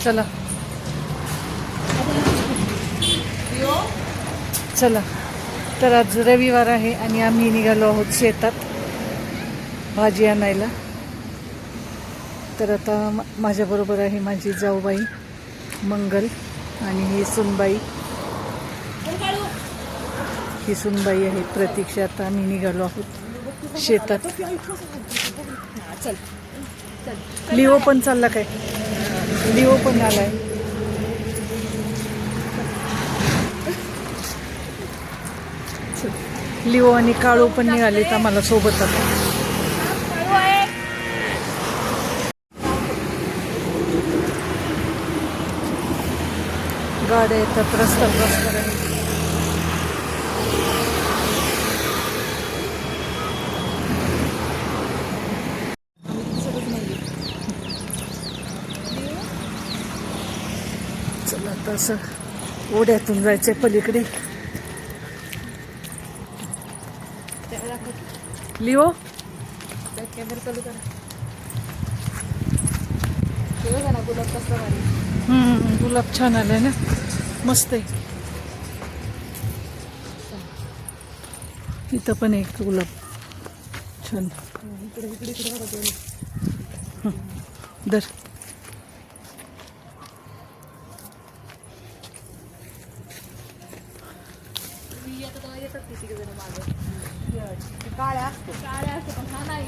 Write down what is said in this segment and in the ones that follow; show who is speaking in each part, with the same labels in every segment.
Speaker 1: चला चला. तर आज रविवार आहे आणि आम्ही निघालो आहोत शेतात भाजी आणायला. तर आता माझ्याबरोबर आहे माझी जाऊबाई मंगल आणि ही सुनबाई. ही सुनबाई आहे प्रतीक्षा. आता आम्ही निघालो आहोत शेतात. लिओ पण चालला काय? लिओ पण आलाय. लिओ आणि काळू पण निघालेत आम्हाला सोबत. आता गाड्या येतात रस्ता चला आता असं ओढ्यातून जायचंय पलीकडे. लिओ कॅमेरा चालू करा. गुलाब कसला भारी. गुलाब छान आलाय ना, मस्त आहे. इथं पण एक गुलाब छान. दर
Speaker 2: काळ्या असतो पण हा नाही.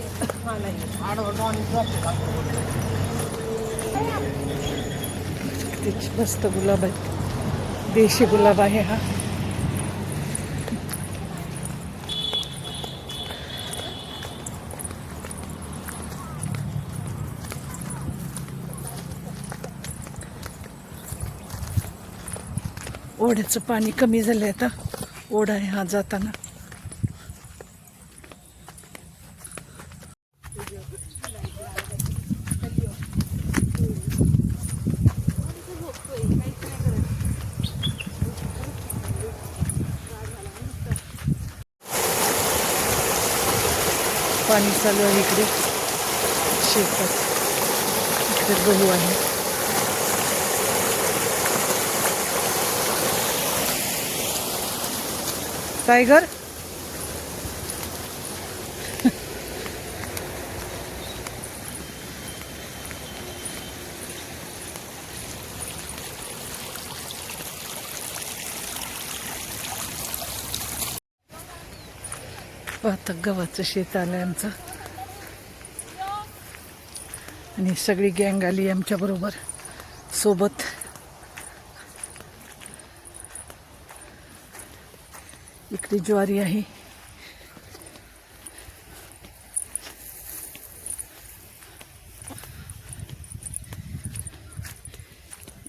Speaker 1: मस्त गुलाब आहे, देशी गुलाब आहे हा. ओढ्याचं पाणी कमी झालंय आता. ओढा आहे हा जाताना. पाणी चालू आहे इकडे शेतात. इकडे गहू आहे. टायगर आता गव्हाचं शेत आलंय आमचं आणि सगळी गँग आली आमच्या बरोबर सोबत. इकडे ज्वारी आहे.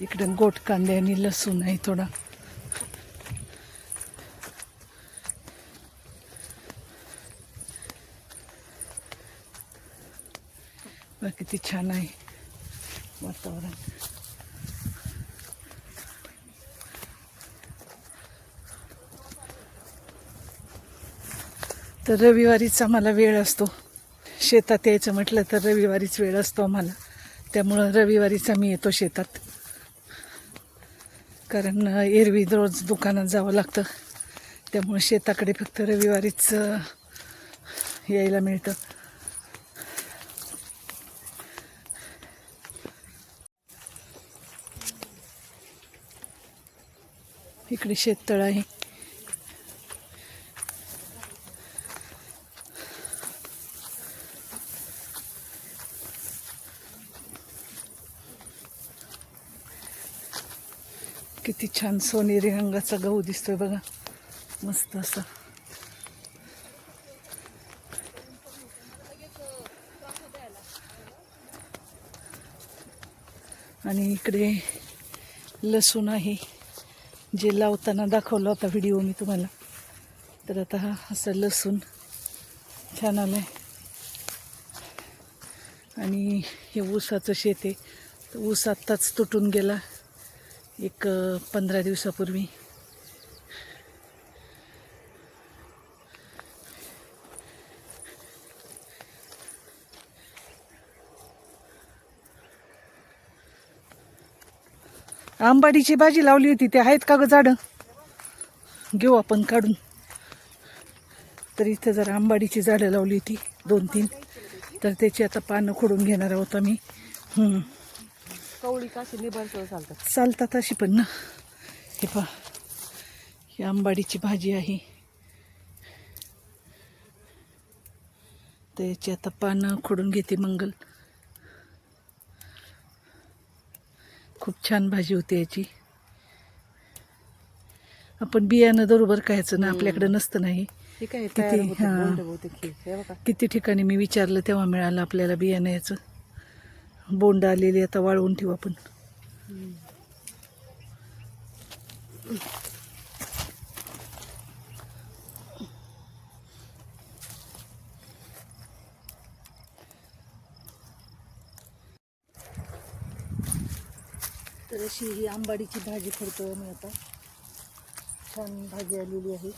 Speaker 1: इकडे गोट कांदे आणि लसूण आहे थोडा. किती छान आहे वातावरण. तर रविवारीच आम्हाला वेळ असतो शेतात यायचं म्हटलं तर. रविवारीच वेळ असतो आम्हाला, त्यामुळं रविवारीच आम्ही येतो शेतात. कारण एरवी रोज दुकानात जावं लागतं, त्यामुळं शेताकडे फक्त रविवारीच यायला मिळतं. इकडे शेततळ आहे. किती छान सोनेरी रंगाचा गहू दिसतोय बघा, मस्त असा. आणि इकडे लसूण आहे, जे लावताना दाखवला होता व्हिडिओ मी तुम्हाला. तर आता हा असं लसूण छान आलाय. आणि हे ऊसाचं शेत आहे. तर ऊस आत्ताच तुटून गेला एक 15 दिवसापूर्वी. आंबाडीची भाजी लावली होती ते आहेत का ग झाडं? घेऊ आपण काढून. तर इथं जर आंबाडीची झाडं लावली होती 2-3, तर त्याची आता पानं खोडून घेणार आहोत आम्ही.
Speaker 2: कवळी काशी निबार चालतात.
Speaker 1: चालतात अशी पण ना. हे पहा, ही आंबाडीची भाजी आहे. तर याची आता पानं खोडून घेते मंगल. खूप छान भाजी होती याची. आपण बियाणं बरोबर खायचं ना, आपल्याकडे नसतं नाही. किती ठिकाणी मी विचारलं तेव्हा मिळालं आपल्याला बियाणं याचं. बोंड आलेली आता वाळवून ठेवू आपण. तर अशी ही आंबाडीची भाजी करतो मी आता. छान भाजी आलेली आहे.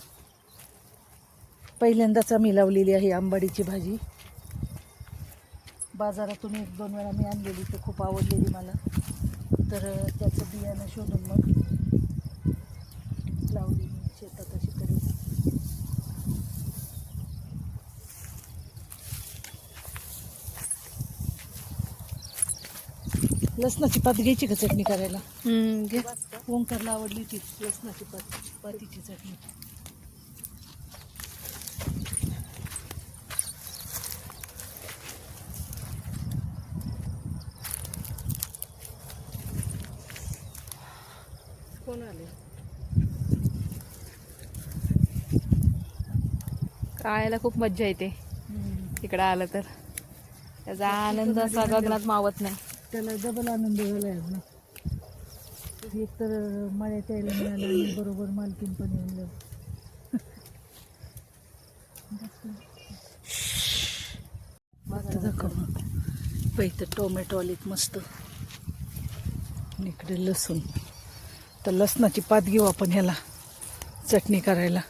Speaker 1: पहिल्यांदाच आम्ही लावलेली आहे आंबाडीची भाजी. बाजारातून 1-2 वेळा मी आणलेली, तर खूप आवडलेली मला. तर त्याचं बियाणं शोधून मग लावली मी शेतात अशी करेल. लसणाची पात घ्यायची का चटणी करायला? ओंकारला आवडली ती लसणाची पातीची चटणी.
Speaker 2: कोण आले? खायला खूप मज्जा येते इकडं आलं तर. त्याचा आनंद असा गगनात मावत नाही.
Speaker 1: त्याला डबल आनंद झाला आहे ना. एक तर मळ्यात यायला मिळालं आणि बरोबर मालकीन पण येऊन गेलं. तर टोमॅटो आलीत मस्त. आणि इकडे लसूण. तर लसणाची पात घेऊ आपण ह्याला चटणी करायला.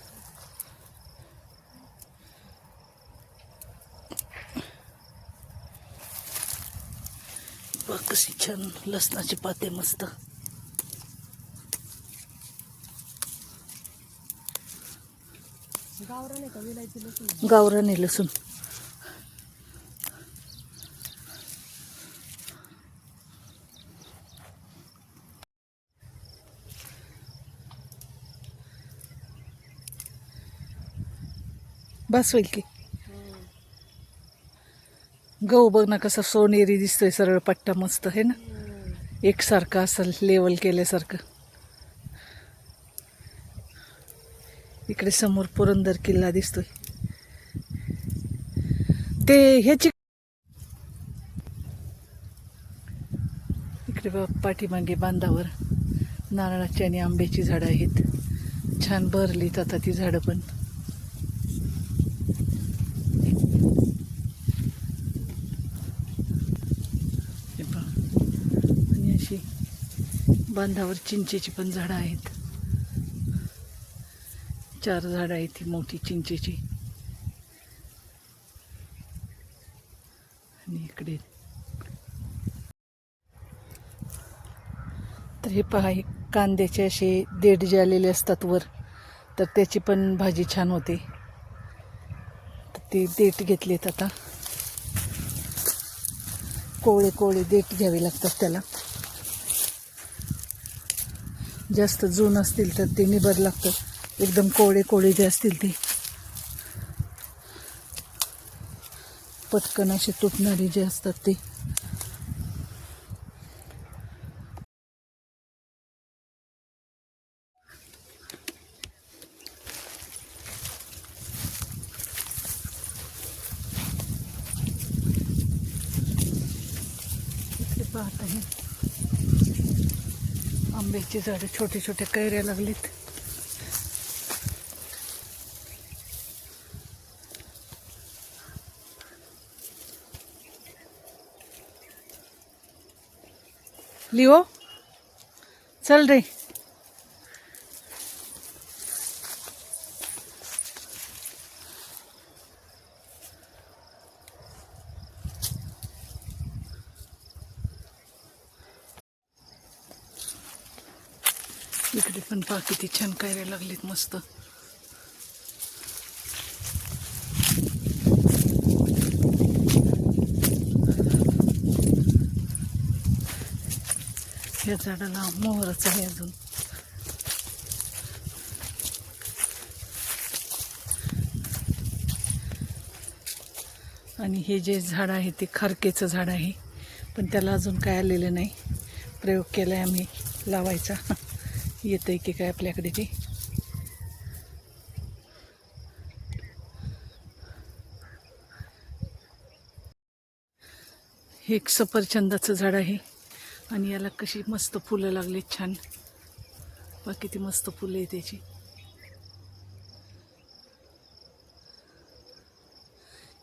Speaker 1: बघ कशी छान लसणाची पाते मस्त.
Speaker 2: गावरान आहे का विलायची लसूण?
Speaker 1: गावरान आहे लसूण. बस होईल की. गहू बघ ना कसा सोनेरी दिसतोय, सरळ पट्टा मस्त आहे ना. एकसारखं असं लेवल केल्यासारखं. इकडे समोर पुरंदर किल्ला दिसतोय. ते ह्याची इकडे पाठीमागे बांधावर नारळाची आणि आंब्याची झाडं आहेत. छान भरलीत आता ती झाडं पण. आणि अशी बांधावर चिंचेची पण झाडं आहेत. 4 झाडं आहेत ती मोठी चिंचेची. आणि इकडे तर हे पहा, कांद्याचे असे देठ जे आलेले असतात वर, तर त्याची पण भाजी छान होते. तर ते देठ घेतलेत आता. कोवळे कोवळे देठ घ्यावे लागतात त्याला. जास्त जून असतील तर ते निबर लागतं. एकदम कोवळे कोवळे जे असतील ते पटकन असे तुटणारे जे असतात ते. इकडे पाहत आहे आंब्याची झाडं, छोटे छोटे कैऱ्या लागलीत. लिओ चल रे. इकडे पण पहा किती छान कैऱ्या लागलीत मस्त. या झाडाला मोहरच आहे अजून. आणि हे जे झाड आहे ते खारकेचं झाड आहे, पण त्याला अजून काय आलेलं नाही. प्रयोग केला आहे आम्ही लावायचा. येतं आहे की काय आपल्याकडे ते. हे एक सफरचंदाचं झाड आहे आणि याला कशी मस्त फुलं लागली छान. बघ किती मस्त फुलं आहे त्याची.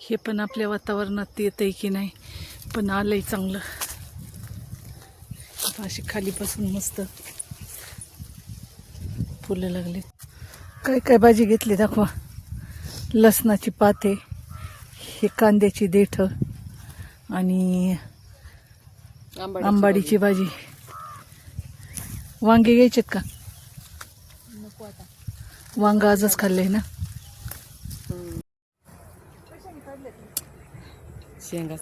Speaker 1: हे पण आपल्या वातावरणात येतंय की नाही, पण आलंय चांगलं. अशी खालीपासून मस्त फुलं लागली. काय काय भाजी घेतली दाखवा. लसणाची पाते, हे कांद्याची देठं आणि आंबाडीची भाजी. वांगे घ्यायचेत का? वांग आजच खाल्लंय ना.
Speaker 2: शेंगा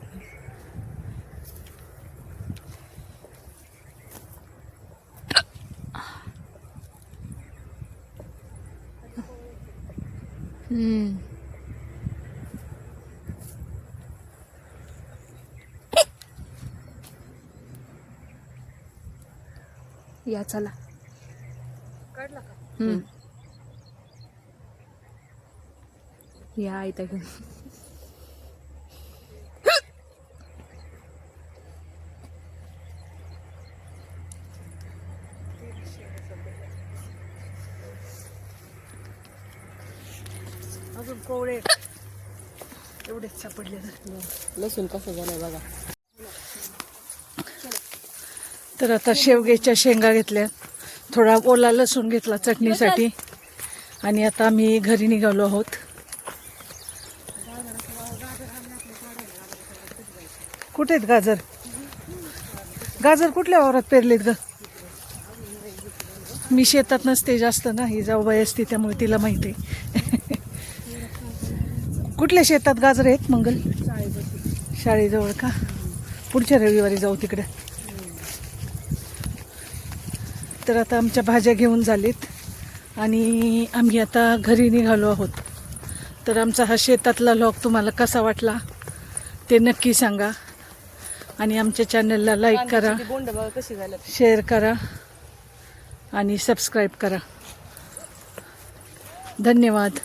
Speaker 2: या चला.
Speaker 1: काढला का?
Speaker 2: या आयता घेऊन.
Speaker 1: अजून कोवळे एवढेच सापडले.
Speaker 2: लसूण कसं झालंय बघा.
Speaker 1: तर आता शेवग्याच्या शेंगा घेतल्या, थोडा ओला लसूण घेतला चटणीसाठी आणि आता आम्ही घरी निघालो आहोत. कुठे आहेत गाजर? गाजर कुठल्या वावरात पेरलेत ग? मी शेतात नसते जास्त ना, ही जाऊबाई असते त्यामुळे तिला माहिती आहे. कुठल्या शेतात गाजर आहेत मंगल? शाळेजवळ का? पुढच्या रविवारी जाऊ तिकडे. तर आता आमच्या भाज्या घेऊन झालीत आणि आम्ही आता घरी निघालो आहोत. तर आमचा हा शेतातला व्लॉग तुम्हाला कसा वाटला ते नक्की सांगा आणि आमच्या चॅनलला लाईक करा,
Speaker 2: बोंड बघा कशी झालं.
Speaker 1: शेअर करा आणि सबस्क्राईब करा. धन्यवाद.